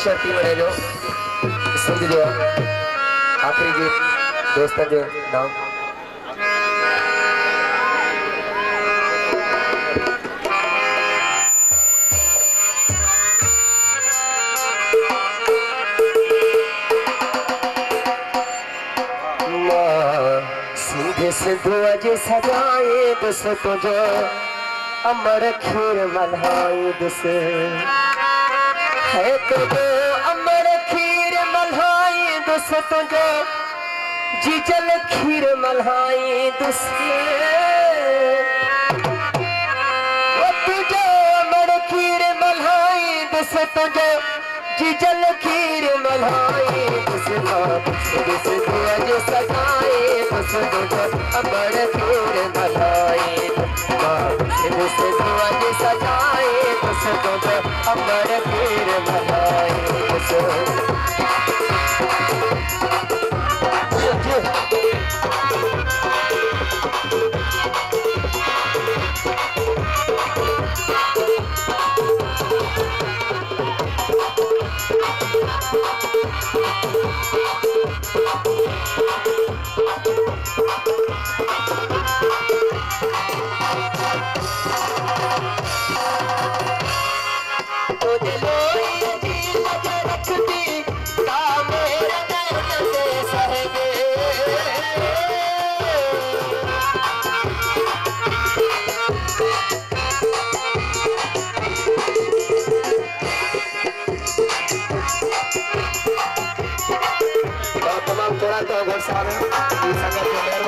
शर्ती बने जो सुन जो आखिरी गीत दोस्तों जो नाम सिंधु अज सजाए दुस तुझो अमर खीर मल्हाई दुस है तुझो अमर खीर मल्हाई दुस तुझो जीजल खीर मल्हाई दुस तुझो अमर खीर मल्हाई दुस तुझो जीजल खीर मल्हाई दुस सिंधु अज सजाए दुस तुझो अमर खीर मल्हाई सिंधु अज सजाए दुस तुझो अमर खीर मल्हाई दुस तमाम थोड़ा तो घर सारे